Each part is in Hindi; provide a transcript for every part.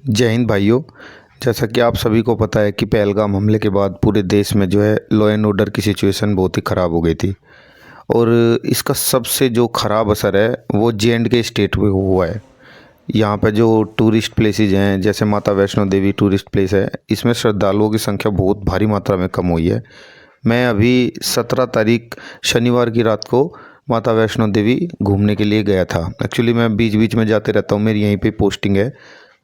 जय हिंद भाइयों। जैसा कि आप सभी को पता है कि पहलगाम हमले के बाद पूरे देश में जो है लॉ एंड ऑर्डर की सिचुएशन बहुत ही ख़राब हो गई थी और इसका सबसे जो ख़राब असर है वो J&K स्टेट में हुआ है। यहाँ पे जो टूरिस्ट प्लेसेस हैं जैसे माता वैष्णो देवी टूरिस्ट प्लेस है, इसमें श्रद्धालुओं की संख्या बहुत भारी मात्रा में कम हुई है। मैं अभी 17 तारीख शनिवार की रात को माता वैष्णो देवी घूमने के लिए गया था। एक्चुअली मैं बीच बीच में जाते रहता हूँ, मेरी यहीं पे पोस्टिंग है।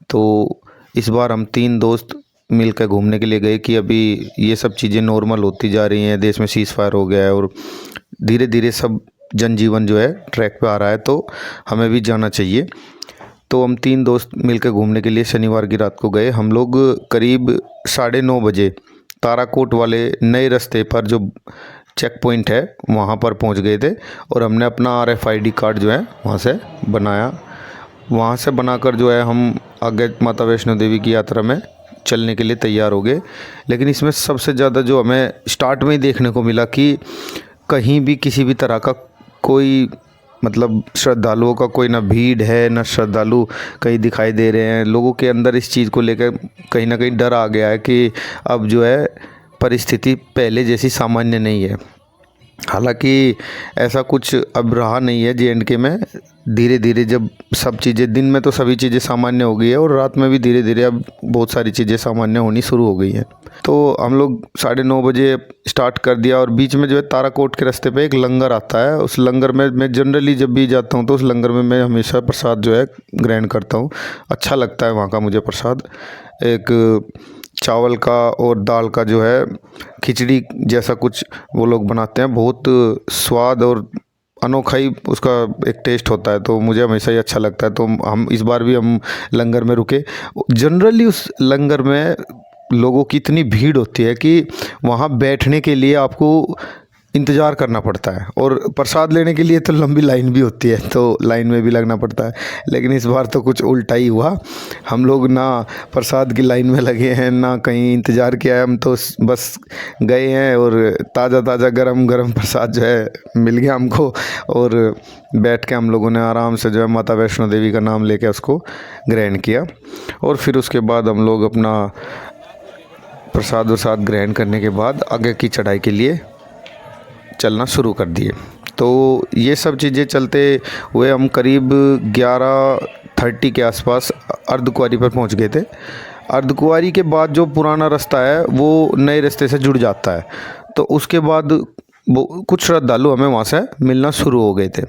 तो इस बार हम 3 दोस्त मिलकर घूमने के लिए गए कि अभी ये सब चीज़ें नॉर्मल होती जा रही हैं, देश में सीज़ फायर हो गया है और धीरे धीरे सब जनजीवन जो है ट्रैक पे आ रहा है, तो हमें भी जाना चाहिए। तो हम 3 दोस्त मिलकर घूमने के लिए शनिवार की रात को गए। हम लोग करीब 9:30 बजे ताराकोट वाले नए रास्ते पर जो चेक पॉइंट है वहाँ पर पहुँच गए थे और हमने अपना RFID कार्ड जो है वहाँ से बनाया। वहाँ से बनाकर जो है हम आगे माता वैष्णो देवी की यात्रा में चलने के लिए तैयार हो गए। लेकिन इसमें सबसे ज़्यादा जो हमें स्टार्ट में ही देखने को मिला कि कहीं भी किसी भी तरह का कोई मतलब श्रद्धालुओं का कोई ना भीड़ है ना श्रद्धालु कहीं दिखाई दे रहे हैं। लोगों के अंदर इस चीज़ को लेकर कहीं ना कहीं डर आ गया है कि अब जो है परिस्थिति पहले जैसी सामान्य नहीं है। हालांकि ऐसा कुछ अब रहा नहीं है J&K में। धीरे धीरे जब सब चीज़ें, दिन में तो सभी चीज़ें सामान्य हो गई है और रात में भी धीरे धीरे अब बहुत सारी चीज़ें सामान्य होनी शुरू हो गई हैं। तो हम लोग 9:30 बजे स्टार्ट कर दिया और बीच में जो है ताराकोट के रास्ते पे एक लंगर आता है। उस लंगर में मैं जनरली जब भी जाता हूँ तो उस लंगर में मैं हमेशा प्रसाद जो है ग्रहण करता हूँ। अच्छा लगता है वहाँ का मुझे प्रसाद। एक चावल का और दाल का जो है खिचड़ी जैसा कुछ वो लोग बनाते हैं, बहुत स्वाद और अनोखा ही उसका एक टेस्ट होता है, तो मुझे हमेशा ही अच्छा लगता है। तो हम इस बार भी हम लंगर में रुके। जनरली उस लंगर में लोगों की इतनी भीड़ होती है कि वहाँ बैठने के लिए आपको इंतज़ार करना पड़ता है और प्रसाद लेने के लिए तो लंबी लाइन भी होती है, तो लाइन में भी लगना पड़ता है। लेकिन इस बार तो कुछ उल्टा ही हुआ। हम लोग ना प्रसाद की लाइन में लगे हैं ना कहीं इंतज़ार किया है, हम तो बस गए हैं और ताज़ा ताज़ा गरम गरम प्रसाद जो है मिल गया हमको और बैठ के हम लोगों ने आराम से जो है माता वैष्णो देवी का नाम लेके उसको ग्रहण किया। और फिर उसके बाद हम लोग अपना प्रसाद वरसाद ग्रहण करने के बाद आगे की चढ़ाई के लिए चलना शुरू कर दिए। तो ये सब चीज़ें चलते हुए हम करीब 11:30 के आसपास अर्धकुंवारी पर पहुंच गए थे। अर्धकुंवारी के बाद जो पुराना रास्ता है वो नए रास्ते से जुड़ जाता है, तो उसके बाद वो कुछ श्रद्धालु हमें वहाँ से मिलना शुरू हो गए थे।